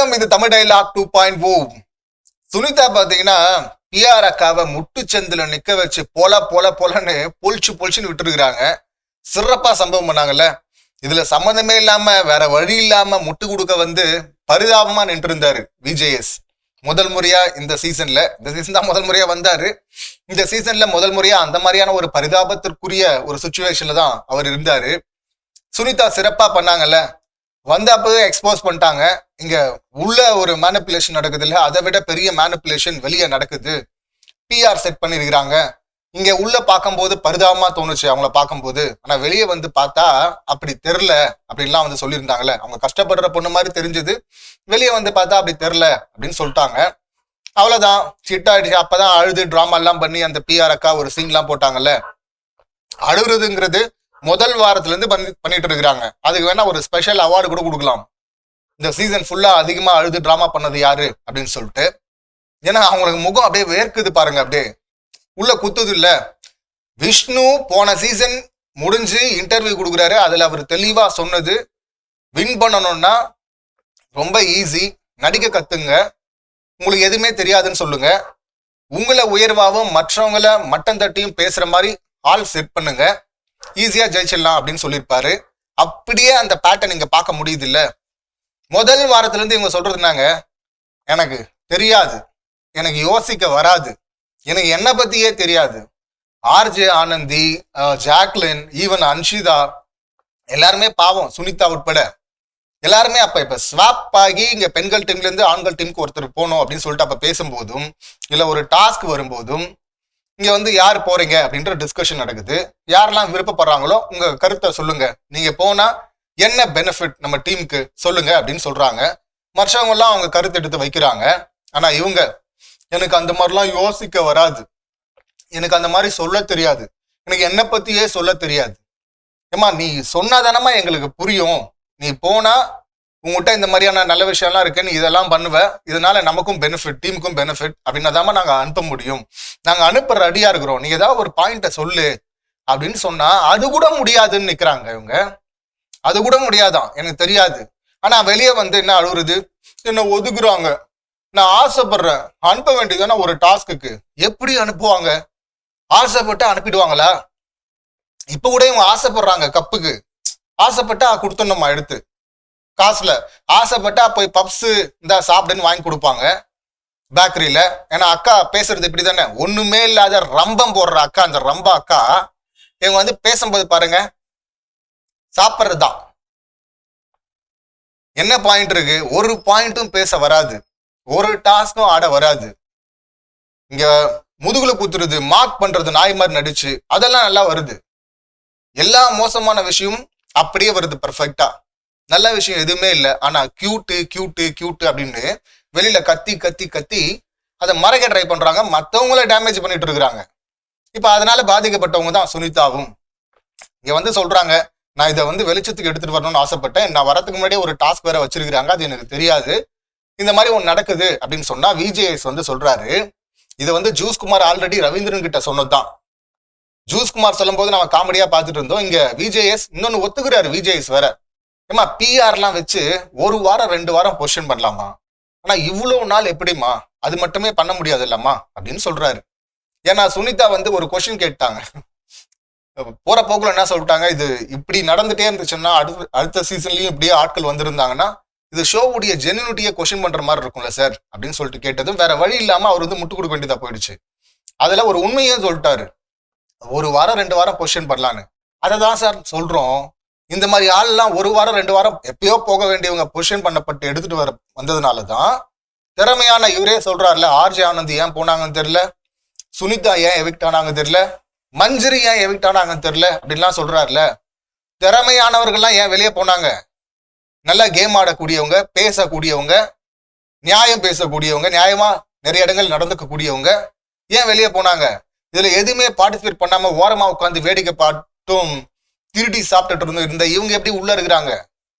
வணக்கம், இது தமிழ் டைலாக் 2.0. சுனிதா பாத்தீங்கன்னா பிஆர் அக்காவை முட்டுச்சந்தில நிக்க வச்சு போலன்னு பொழிச்சுன்னு விட்டுருக்காங்க. சிறப்பா சம்பவம் பண்ணாங்கல்ல. இதுல சம்மந்தமே இல்லாம வேற வழி இல்லாம முட்டு கொடுக்க வந்து பரிதாபமா நின்று இருந்தாரு விஜேஎஸ். முதல் முறையா இந்த சீசன் தான் முதல் முறையா வந்தாரு. இந்த சீசன்ல முதல் முறையா அந்த மாதிரியான ஒரு பரிதாபத்திற்குரிய ஒரு சுச்சுவேஷன்ல தான் அவர் இருந்தாரு. சுனிதா சிறப்பா பண்ணாங்கல்ல. வந்தப்பவே எக்ஸ்போஸ் பண்ணிட்டாங்க. இங்க உள்ள ஒரு மேனிப்புலேஷன் நடக்குது இல்ல, அதை விட பெரிய மேனிப்புலேஷன் வெளியே நடக்குது. பிஆர் செட் பண்ணிருக்கிறாங்க. இங்க உள்ள பார்க்கும்போது பரிதாபமா தோணுச்சு அவங்கள பார்க்கும்போது. ஆனா வெளியே வந்து பார்த்தா அப்படி தெரில அப்படின்லாம் வந்து சொல்லியிருந்தாங்கல்ல. அவங்க கஷ்டப்படுற பொண்ணு மாதிரி தெரிஞ்சது, வெளியே வந்து பார்த்தா அப்படி தெரில அப்படின்னு சொல்லிட்டாங்க. அவ்வளவுதான், ஹிட் ஆயிடுச்சு. அப்பதான் அழுது டிராமா எல்லாம் பண்ணி அந்த பிஆர் அக்கா ஒரு சீன் எல்லாம் போட்டாங்கல்ல. அழுகுறதுங்கிறது முதல் வாரத்துல இருந்து பண்ணிட்டு இருக்கிறாங்க. அதுக்கு வேணா ஒரு ஸ்பெஷல் அவார்டு கூட கொடுக்கலாம். இந்த சீசன் ஃபுல்லா அதிகமா அழுது டிராமா பண்ணது யாரு அப்படின்னு சொல்லிட்டு. ஏன்னா அவங்களுக்கு முகம் அப்படியே வேர்க்குது பாருங்க, அப்படியே உள்ள குத்துது இல்ல. விஷ்ணு போன சீசன் முடிஞ்சு இன்டர்வியூ கொடுக்குறாரு. அதுல அவர் தெளிவா சொன்னது, வின் பண்ணணும்னா ரொம்ப ஈஸி, நடிக்க கத்துங்க, உங்களுக்கு எதுவுமே தெரியாதுன்னு சொல்லுங்க, உங்களை உயர்வாகவும் மற்றவங்களை மட்டம் தட்டியும் பேசுற மாதிரி ஆள் செட் பண்ணுங்க, ஈஸியா ஜெயிச்சிடலாம் அப்படின்னு சொல்லியிருப்பாரு. அப்படியே அந்த பேட்டர்ன் இங்க பார்க்க முடியுது இல்ல. முதல் வாரத்துல இருந்து இவங்க சொல்றதுனாங்க, எனக்கு தெரியாது, எனக்கு யோசிக்க வராது, எனக்கு என்ன பத்தியே தெரியாது. ஆர்ஜே ஆனந்தி, ஜாக்லின், ஈவன் அன்ஷிதா எல்லாருமே பாவம், சுனிதா உட்பட எல்லாருமே இப்ப ஸ்வாப் ஆகி இங்க பெண்கள் டீம்ல இருந்து ஆண்கள் டீமுக்கு ஒருத்தர் போகணும் அப்படின்னு சொல்லிட்டு அப்ப பேசும்போதும் இல்ல ஒரு டாஸ்க் வரும்போதும் இங்க வந்து யார் போறீங்க அப்படின்ற டிஸ்கஷன் நடக்குது. யாரெல்லாம் விருப்பப்படுறாங்களோ உங்க கருத்தை சொல்லுங்க, நீங்க போனா என்ன பெனிஃபிட் நம்ம டீமுக்கு சொல்லுங்க அப்படின்னு சொல்றாங்க. மற்றவங்க எல்லாம் அவங்க கருத்து எடுத்து வைக்கிறாங்க. ஆனா இவங்க, எனக்கு அந்த மாதிரிலாம் யோசிக்க வராது, எனக்கு அந்த மாதிரி சொல்ல தெரியாது, எனக்கு என்ன பத்தியே சொல்ல தெரியாது. ஏமா நீ சொன்னாதானமா எங்களுக்கு புரியும், நீ போனா உங்ககிட்ட இந்த மாதிரியான நல்ல விஷயம்லாம் இருக்கு, நீ இதெல்லாம் பண்ணுவ, இதனால நமக்கும் பெனிஃபிட், டீமுக்கும் பெனிஃபிட் அப்படின்னாதாம நாங்க அனுப்ப முடியும், நாங்க அனுப்ப ரெடியா இருக்கிறோம், நீ ஏதாவது ஒரு பாயிண்ட சொல்லு அப்படின்னு சொன்னா அது கூட முடியாதுன்னு நிக்கிறாங்க இவங்க. அது கூட முடியாதான், எனக்கு தெரியாது. ஆனா வெளியே வந்து என்ன அழுகுறது, என்ன ஒதுக்குறாங்க, நான் ஆசைப்படுறேன், அனுப்ப வேண்டியதானே ஒரு டாஸ்க்கு, எப்படி அனுப்புவாங்க, ஆசைப்பட்டு அனுப்பிடுவாங்களா? இப்ப கூட இவங்க ஆசைப்படுறாங்க கப்புக்கு, ஆசைப்பட்டா கொடுத்துடணுமா எடுத்து காசுல, ஆசைப்பட்டா போய் பப்ஸ் இந்த சாப்பிடுன்னு வாங்கி கொடுப்பாங்க பேக்கரியில. ஏன்னா அக்கா பேசுறது இப்படி தானே, ஒண்ணுமே இல்லாத ரம்பம் போடுற அக்கா, அந்த ரம்ப அக்கா இவங்க வந்து பேசும்போது பாருங்க சாப்பிட்றதுதான். என்ன பாயிண்ட் இருக்கு, ஒரு பாயிண்ட்டும் பேச வராது, ஒரு டாஸ்க்கும் ஆட வராது. இங்க முதுகுல குத்துறது, மார்க் பண்றது, நாய் மாதிரி நடிச்சு அதெல்லாம் நல்லா வருது. எல்லா மோசமான விஷயமும் அப்படியே வருது பர்ஃபெக்டா. நல்ல விஷயம் எதுவுமே இல்லை. ஆனா கியூட்டு அப்படின்னு வெளியில கத்தி அதை மறைக்க ட்ரை பண்றாங்க, மற்றவங்கள டேமேஜ் பண்ணிட்டு இருக்கிறாங்க. இப்ப அதனால பாதிக்கப்பட்டவங்க தான் சுனிதாவும். இங்க வந்து சொல்றாங்க, நான் இதை வந்து வெளிச்சத்துக்கு எடுத்துட்டு வரணும்னு ஆசைப்பட்டேன், நான் வரதுக்கு முன்னாடியே ஒரு டாஸ்க் வேற வச்சிருக்கிறாங்க, அது எனக்கு தெரியாது, இந்த மாதிரி ஒன்று நடக்குது அப்படின்னு சொன்னா விஜேஎஸ் வந்து சொல்றாரு, இதை வந்து ஜூஸ்குமார் ஆல்ரெடி ரவீந்திரன் கிட்ட சொன்னதுதான். ஜூஸ்குமார் சொல்லும் போது நம்ம காமெடியா பார்த்துட்டு இருந்தோம். இங்க விஜேஎஸ் இன்னொன்னு ஒத்துக்கிறாரு. விஜேஎஸ் வேற, ஏமா பிஆர்லாம் வச்சு ஒரு வாரம் 2 வாரம் பொசிஷன் பண்ணலாமா, ஆனா இவ்வளவு நாள் எப்படிமா, அது மட்டுமே பண்ண முடியாது இல்லம்மா அப்படின்னு சொல்றாரு. ஏன்னா சுனிதா வந்து ஒரு கொஸ்டின் கேட்டாங்க, போற போக்குல என்ன சொல்லிட்டாங்க, இது இப்படி நடந்துட்டே இருந்துச்சுன்னா அடுத்த சீசன்லயும் இப்படியே ஆட்கள் வந்திருந்தாங்கன்னா இது ஷோவுடைய ஜென்யூனிட்டியை கொஸ்டின் பண்ற மாதிரி இருக்கும்ல சார் அப்படின்னு சொல்லிட்டு கேட்டதும் வேற வழி இல்லாம அவர் வந்து முட்டு கொடுக்க வேண்டியதா போயிடுச்சு. அதுல ஒரு உண்மையும் சொல்லிட்டாரு, ஒரு வாரம் 2 வாரம் பொசிஷன் பண்ணலான்னு. அதை தான் சார் சொல்றோம், இந்த மாதிரி ஆள்லாம் ஒரு வாரம் 2 வாரம் எப்பயோ போக வேண்டியவங்க பொசிஷன் பண்ணப்பட்டு எடுத்துட்டு வந்ததுனாலதான் திறமையான இவரே சொல்றாருல, ஆர்ஜே ஆனந்த் ஏன் போனாங்கன்னு தெரியல, சுனிதா ஏன் எவிக்ட் ஆனாங்க தெரியல, மஞ்சரி ஏன் எவிக்ட் ஆனாங்கன்னு தெரியல அப்படின்லாம் சொல்றாருல. திறமையானவர்கள்லாம் ஏன் வெளியே போனாங்க, நல்லா கேம் ஆடக்கூடியவங்க, பேசக்கூடியவங்க, நியாயம் பேசக்கூடியவங்க, நியாயமா நிறைய இடங்கள் நடந்துக்கக்கூடியவங்க ஏன் வெளியே போனாங்க? இதுல எதுவுமே பார்ட்டிசிபேட் பண்ணாம ஓரமா உட்காந்து வேடிக்கை பார்த்தும் திருடி சாப்பிட்டுட்டு இருந்த இவங்க எப்படி உள்ள இருக்கிறாங்க?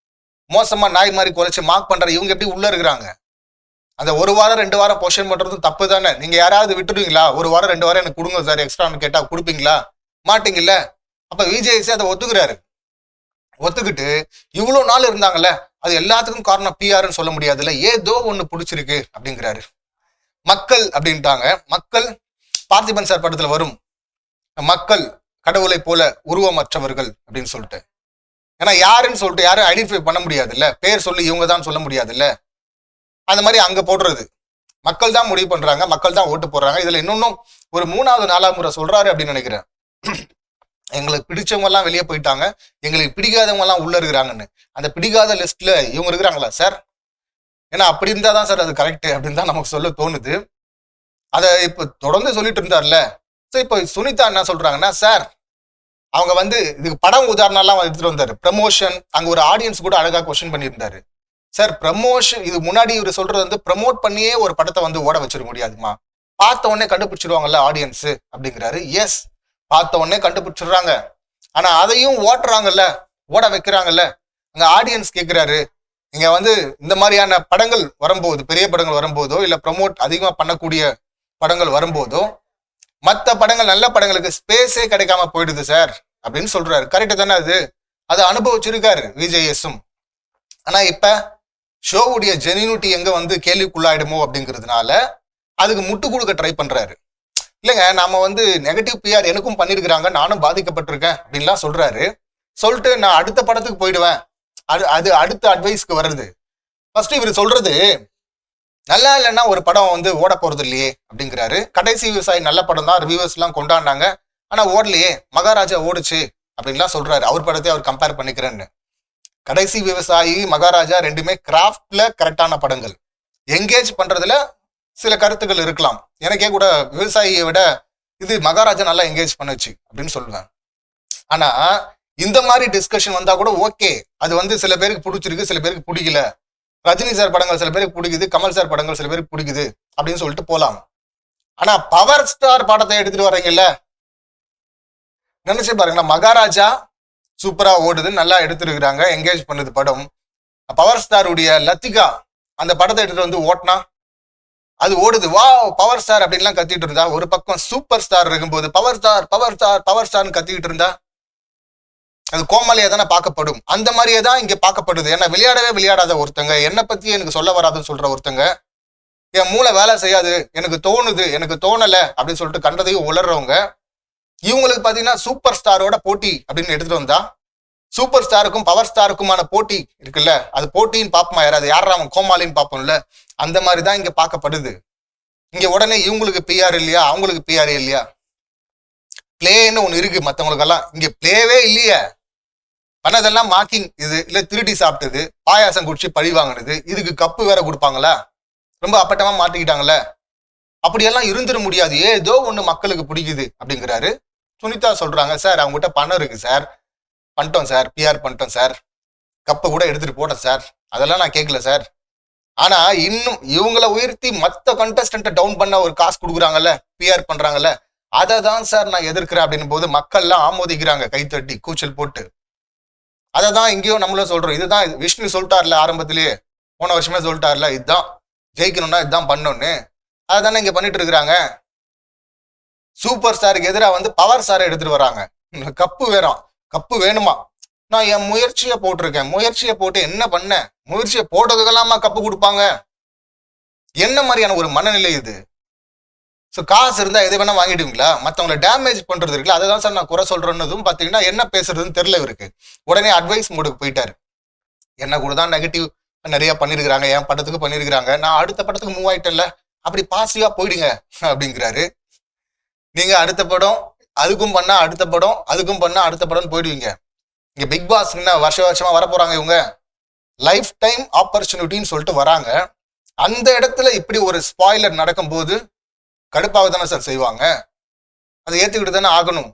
மோசமா நாய் மாதிரி குறைச்சு மார்க் பண்ற இவங்க எப்படி உள்ள இருக்கிறாங்க? அந்த ஒரு வாரம் 2 வாரம் பொசிஷன் பண்றதும் தப்பு தானே. நீங்க யாராவது விட்டுடுவீங்களா? ஒரு வாரம் 2 வாரம் எனக்கு கொடுங்க சார் எக்ஸ்ட்ரான்னு கேட்டா கொடுப்பீங்களா? மாட்டீங்கல்ல. அப்ப விஜேஎஸ் அதை ஒத்துக்கிறாரு. ஒத்துக்கிட்டு இவ்வளவு நாள் இருந்தாங்கல்ல, அது எல்லாத்துக்கும் காரணம் பிஆர்னு சொல்ல முடியாதுல்ல, ஏதோ ஒண்ணு பிடிச்சிருக்கு அப்படிங்கிறாரு. மக்கள் அப்படின்ட்டாங்க. மக்கள் பார்த்திபன் சார் படத்துல வரும், மக்கள் கடவுளை போல உருவமற்றவர்கள் அப்படின்னு சொல்லிட்டு. ஏன்னா யாருன்னு சொல்லிட்டு யாரும் ஐடென்டிஃபை பண்ண முடியாது இல்ல, பேர் சொல்லி இவங்க தான் சொல்ல முடியாது இல்ல. அந்த மாதிரி அங்க போடுறது மக்கள் தான் முடிவு பண்றாங்க, மக்கள் தான் ஓட்டு போடுறாங்க. இதுல இன்னொன்னும் ஒரு 3வது 4வது முறை சொல்றாரு அப்படின்னு நினைக்கிறேன். எங்களுக்கு பிடிச்சவங்க எல்லாம் வெளியே போயிட்டாங்க, எங்களுக்கு பிடிக்காதவங்க எல்லாம் உள்ள இருக்கிறாங்கன்னு. அந்த பிடிக்காத லிஸ்ட்ல இவங்க இருக்கிறாங்களா சார்? ஏன்னா அப்படி இருந்தா தான் சார் அது கரெக்ட் அப்படின்னு தான் நமக்கு சொல்ல தோணுது. அதை இப்ப தொடர்ந்து சொல்லிட்டு இருந்தார்ல. ஸோ இப்போ சுனிதா என்ன சொல்றாங்கன்னா, சார் அவங்க வந்து இதுக்கு படம் உதாரணம் எல்லாம் எடுத்துட்டு வந்தாரு, ப்ரமோஷன். அங்க ஒரு ஆடியன்ஸ் கூட அழகா கொஸ்டின் பண்ணியிருந்தாரு. சார் ப்ரமோஷன் இது முன்னாடி இவர் சொல்றது வந்து ப்ரமோட் பண்ணியே ஒரு படத்தை வந்து ஓட வச்சிட முடியாதுமா, பார்த்த உடனே கண்டுபிடிச்சிருவாங்கல்ல ஆடியன்ஸ் அப்படிங்கிறாரு. எஸ், பார்த்த உடனே கண்டுபிடிச்சிடுறாங்க. ஆனா அதையும் ஓட்டுறாங்கல்ல, ஓட வைக்கிறாங்கல்ல. அங்க ஆடியன்ஸ் கேட்கிறாரு, இங்க வந்து இந்த மாதிரியான படங்கள் வரும்போது, பெரிய படங்கள் வரும்போதோ இல்ல ப்ரமோட் அதிகமா பண்ணக்கூடிய படங்கள் வரும்போதோ மற்ற படங்கள் நல்ல படங்களுக்கு ஸ்பேஸே கிடைக்காம போயிடுது சார் அப்படின்னு சொல்றாரு. கரெக்டு தானே? அது அதை அனுபவிச்சிருக்காரு விஜய்எஸும். ஆனா இப்ப ஷோவுடைய ஜெனியூனிட்டி எங்க வந்து கேள்விக்குள்ளாயிடுமோ அப்படிங்கிறதுனால அதுக்கு முட்டு கொடுக்க ட்ரை பண்றாரு. இல்லைங்க, நாம வந்து நெகட்டிவ் பிஆர் எனக்கும் பண்ணிருக்கிறாங்க, நானும் பாதிக்கப்பட்டிருக்கேன் அப்படின்லாம் சொல்றாரு. சொல்லிட்டு நான் அடுத்த படத்துக்கு போயிடுவேன், அது அடுத்த அட்வைஸ்க்கு வருது. ஃபர்ஸ்ட் இவர் சொல்றது நல்லா இல்லைன்னா ஒரு படம் வந்து ஓட போறது இல்லையே அப்படிங்கிறாரு. கடைசி விவசாயி நல்ல படம் தான், ரிவ்யூவர்ஸ் எல்லாம் கொண்டாடினாங்க, ஆனா ஓடலையே, மகாராஜா ஓடுச்சு அப்படின்லாம் சொல்றாரு. அவர் படத்தை அவர் கம்பேர் பண்ணிக்கிறேன்னு. கடைசி விவசாயி, மகாராஜா ரெண்டுமே கிராஃப்ட்ல கரெக்டான படங்கள். என்கேஜ் பண்றதுல சில கருத்துக்கள் இருக்கலாம். எனக்கே கூட விவசாயியை விட இது மகாராஜா நல்லா என்கேஜ் பண்ணுச்சு அப்படின்னு சொல்லுவேன். ஆனா இந்த மாதிரி டிஸ்கஷன் வந்தா கூட ஓகே, அது வந்து சில பேருக்கு பிடிச்சிருக்கு, சில பேருக்கு பிடிக்கல. ரஜினி சார் படங்கள் சில பேருக்கு பிடிக்குது, கமல் சார் படங்கள் சில பேருக்கு பிடிக்குது அப்படின்னு சொல்லிட்டு போலாம். ஆனா பவர் ஸ்டார் படத்தை எடுத்துட்டு வரீங்கல்ல, நினைச்சு பாருங்களா, மகாராஜா சூப்பரா ஓடுது, நல்லா எடுத்துருக்காங்க, என்கேஜ் பண்ணுது படம். பவர் ஸ்டாருடைய லத்திகா அந்த படத்தை எடுத்துட்டு வந்து ஓட்டினா அது ஓடுது, வா பவர் ஸ்டார் அப்படின்லாம் கத்திட்டு இருந்தா. ஒரு பக்கம் சூப்பர் ஸ்டார் இருக்கும்போது power star power star power ஸ்டார்னு கத்திக்கிட்டு இருந்தா அது கோமாளியா தானே பார்க்கப்படும். அந்த மாதிரியே தான் இங்க பார்க்கப்படுது. ஏன்னா விளையாடவே விளையாடாத ஒருத்தங்க, என்னை பத்தி எனக்கு சொல்ல வராதுன்னு சொல்ற ஒருத்தங்க, என் மூளை வேலை செய்யாது, எனக்கு தோணுது, எனக்கு தோணல அப்படின்னு சொல்லிட்டு கண்டதையும் உளர்றவங்க, இவங்களுக்கு பாத்தீங்கன்னா சூப்பர் ஸ்டாரோட போட்டி அப்படின்னு எடுத்துட்டு வந்தா, சூப்பர் ஸ்டாருக்கும் பவர் ஸ்டாருக்குமான போட்டி இருக்குல்ல, அது போட்டின்னு பார்ப்போமா யாராவது, யாரா அவன் கோமாளின்னு பார்ப்போம்ல, அந்த மாதிரிதான் இங்க பார்க்கப்படுது. இங்க உடனே இவங்களுக்கு பிஆர் இல்லையா, அவங்களுக்கு பிஆர் இல்லையா, பிளேன்னு ஒண்ணு இருக்கு மத்தவங்களுக்கெல்லாம், இங்க பிளேவே இல்லையே. பண்ணதெல்லாம் மார்க்கிங் இது, இல்ல திருடி சாப்பிட்டது, பாயாசம் குடிச்சு பழி வாங்கினது, இதுக்கு கப்பு வேற கொடுப்பாங்களா, ரொம்ப அப்பட்டமா மாட்டிக்கிட்டாங்கல்ல. அப்படியெல்லாம் இருந்துட முடியாது, ஏதோ ஒண்ணு மக்களுக்கு பிடிக்குது அப்படிங்கிறாரு. சுனிதா சொல்றாங்க, சார் அவங்ககிட்ட பணம் இருக்கு சார், பண்ணிட்டோம் சார், பிஆர் பண்ணிட்டோம் சார், கப்பை கூட எடுத்துட்டு போட்டோம் சார், அதெல்லாம் நான் கேட்கல சார். ஆனா இன்னும் இவங்களை உயர்த்தி மத்த கண்டஸ்டன்ட்டை டவுன் பண்ண ஒரு காசு கொடுக்குறாங்கல்ல, பிஆர் பண்றாங்கல்ல, அதை தான் சார் நான் எதிர்க்கிறேன் அப்படின்னு போது மக்கள் எல்லாம் ஆமோதிக்கிறாங்க, கைத்தட்டி கூச்சல் போட்டு. அதை தான் இங்கேயும் நம்மளும் சொல்றோம். இதுதான் விஷ்ணு சொல்லிட்டார்ல ஆரம்பத்திலேயே, போன வருஷமே சொல்லிட்டார்ல, இதுதான் ஜெயிக்கணும்னா இதுதான் பண்ணணும்னு. அதை தானே இங்க பண்ணிட்டு இருக்கிறாங்க. சூப்பர் ஸ்டாருக்கு எதிராக வந்து பவர் ஸ்டாரை எடுத்துட்டு வராங்க. கப்பு வேறாம், கப்பு வேணுமா, நான் என் முயற்சியை போட்டிருக்கேன், முயற்சியை போட்டு என்ன பண்ண, முயற்சியை போட்டதுக்கெல்லாமா கப்பு கொடுப்பாங்க? என்ன மாதிரியான ஒரு மனநிலை இது? ஸோ காசு இருந்தா எதை வேணா வாங்கிடுவீங்களா? மற்றவங்களை டேமேஜ் பண்றது இருக்குல்ல, அதை தான் சார் நான் குறை சொல்றேன்னதும் பார்த்தீங்கன்னா என்ன பேசுறதுன்னு தெரியல இவருக்கு. உடனே அட்வைஸ் மூடுக்கு போயிட்டாரு. என்ன கூட தான் நெகட்டிவ் நிறைய பண்ணிருக்கிறாங்க, என் படத்துக்கு பண்ணிருக்கிறாங்க, நான் அடுத்த படத்துக்கு மூவ் ஆயிட்டேன்ல, அப்படி பாசிட்டிவா போயிடுங்க அப்படிங்கிறாரு. நீங்க அடுத்த படம் அதுக்கும் பண்ணா அடுத்த படம், அதுக்கும் பண்ணா அடுத்த படம் போயிடுவீங்க. இங்க பிக் பாஸ் வருஷமா வர போறாங்க இவங்க, லைஃப் டைம் ஆப்பர்ச்சுனிட்டின்னு சொல்லிட்டு வராங்க. அந்த இடத்துல இப்படி ஒரு ஸ்பாய்லர் நடக்கும்போது கடுப்பாக தானே சார் செய்வாங்க. அதை ஏத்துக்கிட்டு தானே ஆகணும்.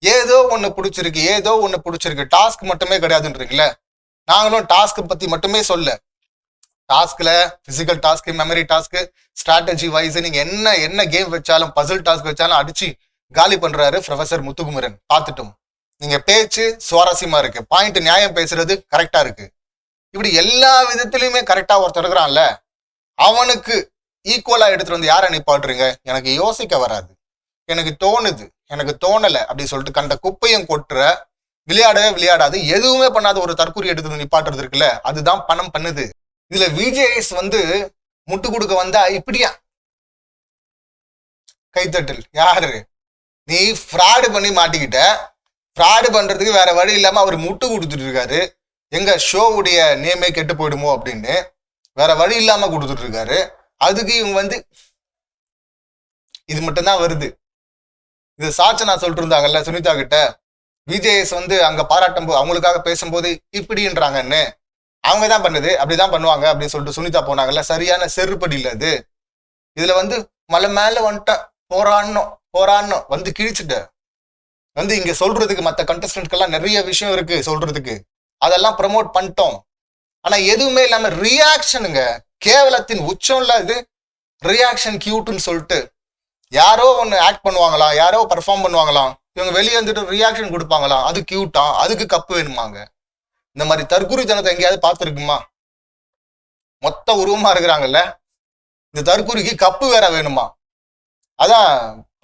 ஏதோ ஒண்ணு பிடிச்சிருக்கு, ஏதோ ஒண்ணு பிடிச்சிருக்கு, டாஸ்க் மட்டுமே கிடையாதுன்றீங்களே. நாங்களும் டாஸ்க் பத்தி மட்டுமே சொல்ல, டாஸ்க்ல physical task, memory task, strategy wise நீங்க என்ன என்ன கேம் வச்சாலும், பசில் டாஸ்க் வச்சாலும் அடிச்சு காலி பண்றாரு ப்ரொஃபசர் முத்துக்குமரன். பார்த்துட்டும் நீங்க பேச்சு சுவாரஸ்யமா இருக்கு, பாயிண்ட் நியாயம் பேசுறது கரெக்டா இருக்கு, இப்படி எல்லா விதத்திலயுமே கரெக்டா ஒருத்தர் இருக்கிறான்ல, அவனுக்கு ஈக்குவலா எடுத்துட்டு வந்து யாரை நிப்பாட்டுறீங்க? எனக்கு யோசிக்க வராது, எனக்கு தோணுது, எனக்கு தோணல அப்படின்னு சொல்லிட்டு கண்ட குப்பையும் கொட்டுற விளையாடவே விளையாடாது, எதுவுமே பண்ணாத ஒரு தற்கூரி எடுத்து நிப்பாட்டுறது இருக்குல்ல, அதுதான் பணம் பண்ணுது. இதுல விஜேஎஸ் முட்டு கொடுக்க வந்தா இப்படியா கைத்தட்டல். யாரு? நீ ஃப்ராடு பண்ணி மாட்டிக்கிட்ட. ஃப்ராடு பண்றதுக்கு வேற வழி இல்லாம அவர் முட்டு கொடுத்துட்டு இருக்காரு. எங்க ஷோவுடைய நேமே கெட்டு போயிடுமோ அப்படின்னு வேற வழி இல்லாம கொடுத்துட்டு இருக்காரு. அதுக்கு இவங்க இது மட்டும்தான் வருது. இது சாட்சி நான் சொல்லிட்டு இருந்தாங்கல்ல சுனிதா கிட்ட, விஜேஎஸ் அங்க பாராட்டும் போது அவங்களுக்காக பேசும்போது இப்படின்றாங்கன்னு, அவங்க தான் பண்ணுது, அப்படிதான் பண்ணுவாங்க அப்படின்னு சொல்லிட்டு சுனிதா போனாங்கல்ல, சரியான செருப்படி இல்ல அது. இதுல மலை மேல போராடணும் கிழிச்சுட்ட இங்க சொல்றதுக்கு மத்த கண்டஸ்டன்ட்கெல்லாம் நிறைய விஷயம் இருக்கு சொல்றதுக்கு, அதெல்லாம் ப்ரமோட் பண்ணிட்டோம். ஆனா எதுவுமே இல்லாம ரியாக்ஷனுங்க, கேவலத்தின் உச்சம்ல இது. ரியாக்ஷன் கியூட்னு சொல்லிட்டு யாரோ ஒன்னு ஆக்ட் பண்ணுவாங்களாம், யாரோ பர்ஃபார்ம் பண்ணுவாங்களாம், இவங்க வெளியே வந்துட்டு ரியாக்ஷன் கொடுப்பாங்களாம், அது கியூட்டா, அதுக்கு கப்பு வேணுமாங்க. இந்த மாதிரி தற்கூரி ஜனத்தை எங்கேயாவது பார்த்துருக்குமா? மொத்த உருவமா இருக்கிறாங்கல்ல, இந்த தற்கூரிக்கு கப்பு வேற வேணுமா? அதான்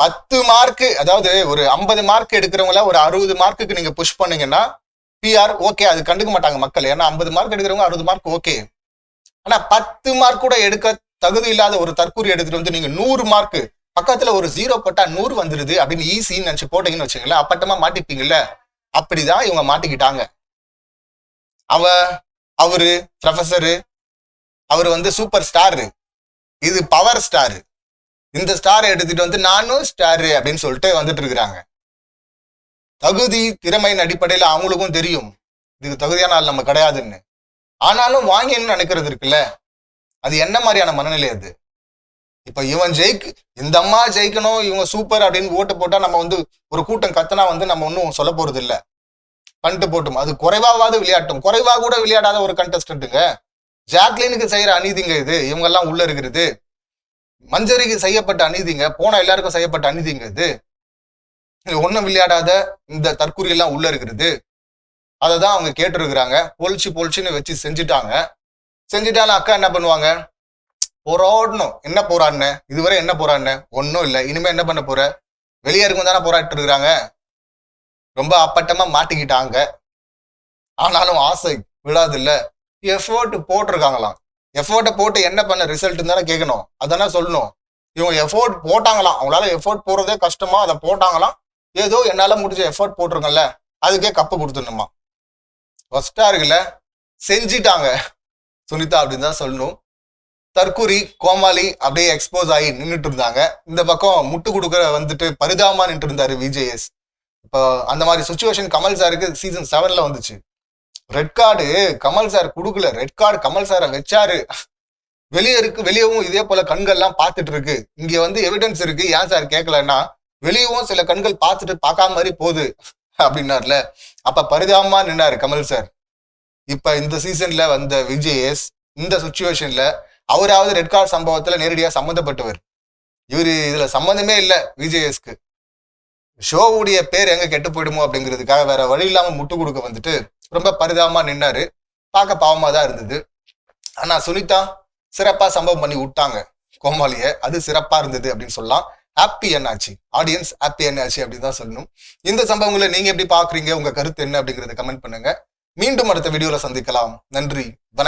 10 மார்க்கு, அதாவது ஒரு 50 மார்க் எடுக்கிறவங்கள ஒரு 60 மார்க்குக்கு நீங்க புஷ் பண்ணீங்கன்னா பிஆர் ஓகே, அது கண்டுக்க மாட்டாங்க மக்கள். ஏன்னா 50 மார்க் எடுக்கிறவங்க 60 மார்க் ஓகே. ஆனா 10 மார்க் கூட எடுக்க தகுதி இல்லாத ஒரு தற்கூரி எடுத்துட்டு நீங்க 100 மார்க் பக்கத்துல ஒரு 0 போட்டா 100 வந்துருது அப்படின்னு ஈஸின்னு நினைச்சு போட்டீங்கன்னு வச்சுங்களேன், அப்பட்டமா மாட்டிப்பீங்கல்ல. அப்படிதான் இவங்க மாட்டிக்கிட்டாங்க. அவரு ப்ரொஃபசரு, அவரு சூப்பர் ஸ்டாரு, இது பவர் ஸ்டாரு. இந்த ஸ்டாரை எடுத்துட்டு நானும் ஸ்டாரு அப்படின்னு சொல்லிட்டு வந்துட்டு இருக்கிறாங்க. தகுதி திறமையின் அடிப்படையில அவங்களுக்கும் தெரியும் இதுக்கு தகுதியான ஆள் நம்ம கிடையாதுன்னு. ஆனாலும் வாங்கின்னு நினைக்கிறது இருக்குல்ல, அது என்ன மாதிரியான மனநிலை அது? இப்ப இவன் இந்த அம்மா ஜெயிக்கணும், இவங்க சூப்பர் அப்படின்னு ஓட்டு போட்டா நம்ம ஒரு கூட்டம் கத்தனா நம்ம ஒன்னும் சொல்ல போறது இல்ல, பண்ணிட்டு போட்டும். அது குறைவாவது விளையாட்டும். குறைவா கூட விளையாடாத ஒரு கண்டஸ்டன்ட்டுங்க. ஜாக்லினுக்கு செய்யற அநீதிங்க இது, இவங்க எல்லாம் உள்ள இருக்கிறது. மஞ்சரிக்கு செய்யப்பட்ட அநீதிங்க, போன எல்லாருக்கும் செய்யப்பட்ட அநீதிங்க இது. ஒன்னும் விளையாடாத இந்த தற்கூரி எல்லாம் உள்ள இருக்கிறது. அததான் அவங்க கேட்டு இருக்கிறாங்க. பொழிச்சுன்னு வச்சு செஞ்சுட்டாலும் அக்கா என்ன பண்ணுவாங்க? போராடணும். என்ன போராடின? இதுவரை என்ன போராடின? ஒன்னும் இல்லை. இனிமே என்ன பண்ண போற? வெளியே இருக்கும் தானே போராடிட்டு இருக்கிறாங்க. ரொம்ப அப்பட்டமா மாட்டிக்கிட்டாங்க. ஆனாலும் ஆசை விடாது இல்ல. எஃபோர்ட் போட்டிருக்காங்களாம். எஃபோர்ட்டை போட்டு என்ன பண்ண ரிசல்ட் தானே கேட்கணும், அதானே சொல்லணும். இவங்க எஃபோர்ட் போட்டாங்களாம், அவங்களால எஃபோர்ட் போடுறதே கஷ்டமா, அதை போட்டாங்களாம். ஏதோ என்னால முடிஞ்ச எஃபோர்ட் போட்டிருக்கல, அதுக்கே கப்பு கொடுத்துடணுமா? ஃபர்ஸ்டா இருக்குல்ல, செஞ்சிட்டாங்க சுனிதா அப்படின்னு தான் சொல்லணும். தற்கூரி கோமாளி அப்படியே எக்ஸ்போஸ் ஆகி நின்றுட்டு இருந்தாங்க. இந்த பக்கம் முட்டு கொடுக்க பரிதாபமா நின்று இருந்தாரு விஜேஎஸ். இப்போ அந்த மாதிரி சுச்சுவேஷன் கமல் சாருக்கு சீசன் 7ல வந்துச்சு. ரெட் கார்டு கமல் சார் கொடுக்கல, ரெட் கார்டு கமல் சாரை வச்சாரு. வெளியவும் இதே போல கண்கள்லாம் பார்த்துட்டு இருக்கு. இங்க எவிடன்ஸ் இருக்கு, ஏன் சார் கேட்கலன்னா வெளியவும் சில கண்கள் பார்த்துட்டு பார்க்காம மாதிரி போகுது அப்படின்னார்ல. அப்ப பரிதாபமா நின்னாரு கமல் சார். இப்ப இந்த சீசன்ல வந்த விஜேஎஸ் இந்த சுச்சுவேஷன்ல அவராவது ரெட் கார்டு சம்பவத்துல நேரடியா சம்மந்தப்பட்டவர். இவரு இதுல சம்மந்தமே இல்லை விஜேஎஸ்க்கு. ஷோவுடைய பேர் எங்க கெட்டு போயிடுமோ அப்படிங்கிறதுக்காக வேற வழி இல்லாம முட்டு கொடுக்க ரொம்ப பரிதாபமா நின்னாரு. பார்க்க பாவமா தான் இருந்தது. ஆனா சுனிதா சிறப்பா சம்பவம் பண்ணி விட்டாங்க கோமாளிய. அது சிறப்பா இருந்தது அப்படின்னு சொல்லலாம். ஹாப்பி என்னாச்சு, ஆடியன்ஸ் ஹாப்பி என்னாச்சு அப்படின்னு தான் சொல்லணும். இந்த சம்பவங்களை நீங்க எப்படி பாக்குறீங்க, உங்க கருத்து என்ன அப்படிங்கறத கமெண்ட் பண்ணுங்க. மீண்டும் அடுத்த வீடியோல சந்திக்கலாம். நன்றி, வணக்கம்.